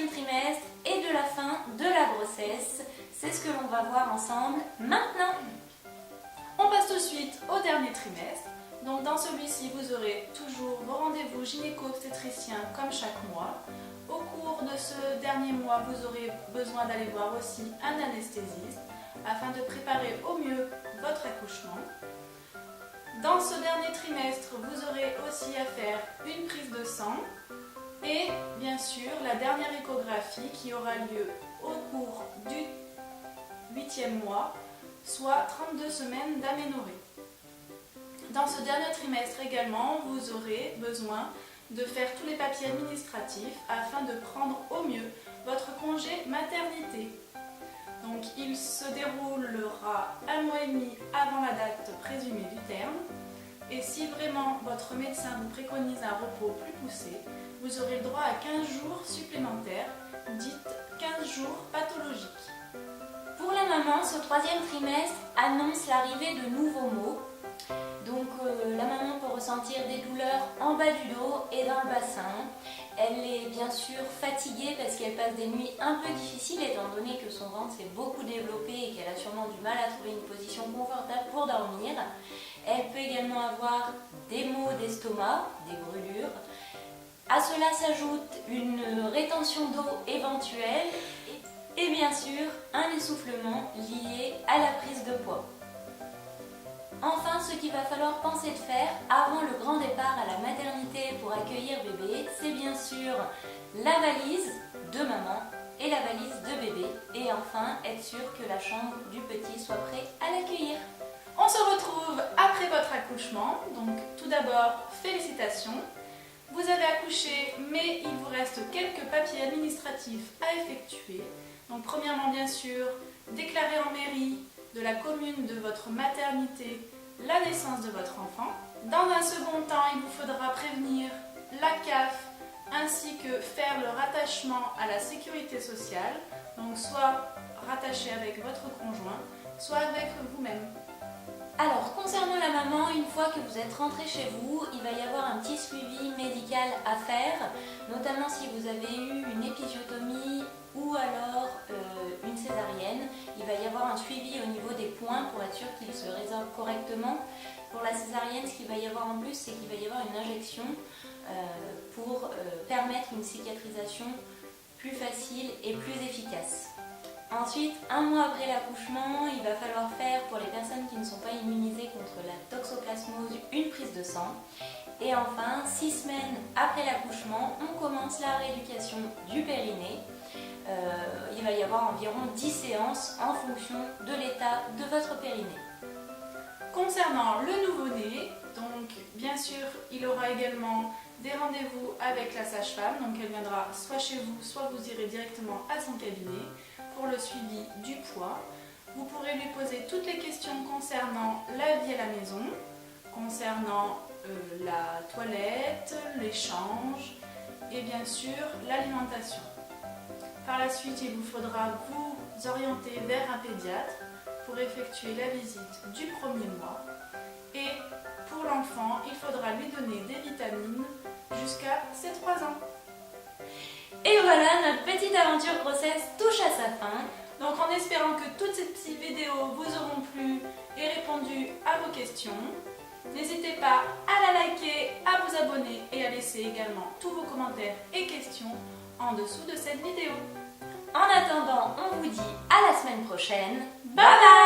troisième trimestre et de la fin de la grossesse. C'est ce que l'on va voir ensemble maintenant. On passe tout de suite au dernier trimestre. Donc dans celui-ci, vous aurez toujours vos rendez-vous gynéco-obstétriciens comme chaque mois. Au cours de ce dernier mois, vous aurez besoin d'aller voir aussi un anesthésiste afin de préparer au mieux votre accouchement. Dans ce dernier trimestre, vous aurez aussi à faire une prise de sang et bien sûr la dernière échographie qui aura lieu au cours du 8e mois, soit 32 semaines d'aménorrhée. Dans ce dernier trimestre également, vous aurez besoin de faire tous les papiers administratifs afin de prendre au mieux votre congé maternité. Donc il se déroulera 1 mois et demi avant la date présumée du terme. Et si vraiment votre médecin vous préconise un repos plus poussé, vous aurez le droit à 15 jours supplémentaires, dites 15 jours pathologiques. Pour la maman, ce troisième trimestre annonce l'arrivée de nouveaux maux. Donc la maman peut ressentir des douleurs en bas du dos et dans le bassin. Elle est bien sûr fatiguée parce qu'elle passe des nuits un peu difficiles étant donné que son ventre s'est beaucoup développé et qu'elle a sûrement du mal à trouver une position confortable pour dormir. Elle peut également avoir des maux d'estomac, des brûlures. À cela s'ajoute une rétention d'eau éventuelle et bien sûr un essoufflement lié à la prise de poids. Enfin, ce qu'il va falloir penser de faire avant le grand départ à la maternité pour accueillir bébé, c'est bien sûr la valise de maman et la valise de bébé. Et enfin, être sûr que la chambre du petit soit prête à l'accueillir. On se retrouve après votre accouchement. Donc tout d'abord, félicitations. Vous avez accouché, mais il vous reste quelques papiers administratifs à effectuer. Donc premièrement, bien sûr, déclarer en mairie de la commune de votre maternité la naissance de votre enfant. Dans un second temps, il vous faudra prévenir la CAF ainsi que faire le rattachement à la sécurité sociale, donc soit rattaché avec votre conjoint, soit avec vous-même. Alors, concernant la maman, une fois que vous êtes rentré chez vous, il va y avoir un petit suivi médical à faire, notamment si vous avez eu une épisiotomie ou alors une césarienne. Il va y avoir un suivi au niveau des points pour être sûr qu'ils se résorbent correctement. Pour la césarienne, ce qu'il va y avoir en plus, c'est qu'il va y avoir une injection pour permettre une cicatrisation plus facile et plus efficace. Ensuite, 1 mois après l'accouchement, il va falloir faire pour les personnes qui ne sont pas immunisées contre la toxoplasmose une prise de sang. Et enfin, 6 semaines après l'accouchement, on commence la rééducation du périnée. Il va y avoir environ 10 séances en fonction de l'état de votre périnée. Concernant le nouveau-né, donc bien sûr, il aura également des rendez-vous avec la sage-femme. Donc elle viendra soit chez vous, soit vous irez directement à son cabinet pour le suivi du poids. Vous pourrez lui poser toutes les questions concernant la vie à la maison, concernant la toilette, l'échange et bien sûr l'alimentation. Par la suite, il vous faudra vous orienter vers un pédiatre pour effectuer la visite du premier mois. Et pour l'enfant, il faudra lui donner des vitamines jusqu'à ses 3 ans. Et voilà, notre petite aventure grossesse touche à sa fin. Donc en espérant que toutes ces petites vidéos vous auront plu et répondu à vos questions, n'hésitez pas à la liker, à vous abonner et à laisser également tous vos commentaires et questions en dessous de cette vidéo. En attendant, on vous dit à la semaine prochaine. Bye bye!